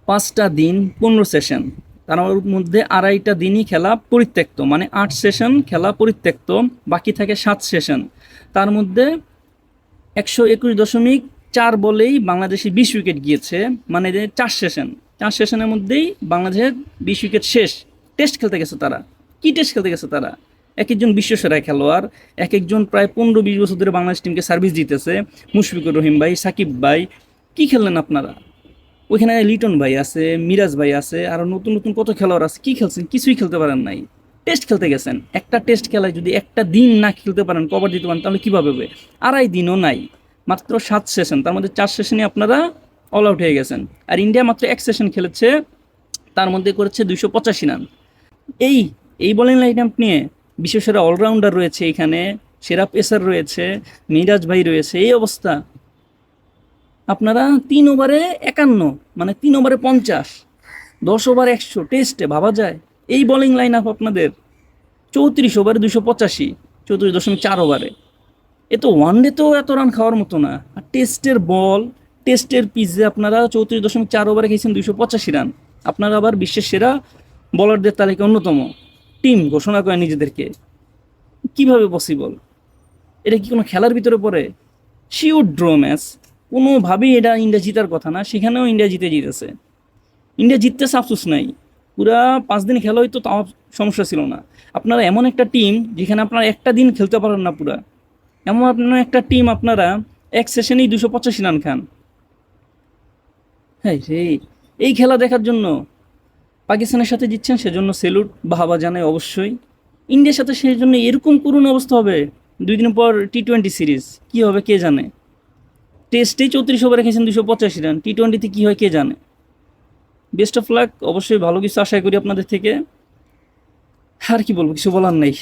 5টা দিন 15 সেশন, তার মধ্যে আড়াইটা দিনই খেলা পরিত্যক্ত, মানে 8 সেশন খেলা পরিত্যক্ত, বাকি থাকে 7 সেশন। তার মধ্যে 121.4 বলেই বাংলাদেশি 20 উইকেট গিয়েছে, মানে 4 সেশনের মধ্যেই বাংলাদেশের 20 উইকেট শেষ। টেস্ট খেলতে গেছে তারা, কি টেস্ট খেলতে গেছে তারা? এক একজন বিশ্বসেরা খেলোয়াড়, এক একজন প্রায় 15-20 বছর ধরে বাংলাদেশ টিমকে সার্ভিস দিতেছে। মুশফিকুর রহিম ভাই, সাকিব ভাই, কি খেললেন আপনারা? ওইখানে লিটন ভাই আছে, মিরাজ ভাই আছে, আরো নতুন নতুন কত খেলোয়াড় আছে, কি খেলছেন? কিছুই খেলতে পারেন নাই। টেস্ট খেলতে গেছেন, একটা টেস্ট খেলায় যদি একটা দিন না খেলতে পারেন, কভার দিতে পারেন, তাহলে কিভাবে হবে? আড়াই দিনও নাই, মাত্র 7 সেশন, তার মধ্যে 4 সেশনে আপনারা অল আউট হয়ে গেছেন। আর ইন্ডিয়া মাত্র 1 সেশন খেলেছে, তার মধ্যে করেছে 285 রান। এই এই বোলিং লাইন আপ নিয়ে বিশ্বসেরা অলরাউন্ডার রয়েছে এখানে, সেরা পেসার রয়েছে, মিরাজ ভাই রয়েছে, এই অবস্থা। আপনারা 3 ওভারে 51, মানে 3 ওভারে 50, 10 ওভার 100 টেস্টে ভাবা যায়? এই বোলিং লাইন আপ আপনাদের। 34 ওভারে 285, 34.4 ওভারে। এ তো ওয়ান ডেতেও এত রান খাওয়ার মতো না। আর টেস্টের বল, টেস্টের পিচে আপনারা 34.4 ওভারে খেয়েছেন 285 রান। আপনারা আবার বিশ্বের সেরা বলারদের তালিকা অন্যতম টিম ঘোষণা করে নিজেদেরকে, কিভাবে পসিবল? এটা কি কোনো খেলার ভিতরে পড়ে? শিওর ড্র ম্যাচ, কোনোভাবেই এটা ইন্ডিয়া জিতার কথা না, সেখানেও ইন্ডিয়া জিতেছে। ইন্ডিয়া জিততেছে, আফসোস নাই। পুরা 5 দিন খেলা হয়তো তাও সমস্যা ছিল না। আপনারা এমন একটা টিম যেখানে আপনারা একটা দিন খেলতে পারেন না পুরা, এমন আপনার একটা টিম আপনারা এক সেশনেই 285 রান খান। হ্যাঁ রে, এই খেলা দেখার জন্য পাকিস্তানের সাথে জিতছেন, সেজন্য সেলুট, বাহাবা জানাই অবশ্যই। ইন্ডিয়ার সাথে সেই জন্য এরকম করুণ অবস্থা হবে 2 দিন পর টি-20 সিরিজ, কি হবে কে জানে। টেস্টেই 34 ওভারে খেয়েছেন 285 রান, টি-20তে কী হয় কে জানে। বেস্ট অফ লাক, অবশ্যই ভালো কিছু আশা করি আপনাদের থেকে। আর কি বলবো, কিছু বলার নেই।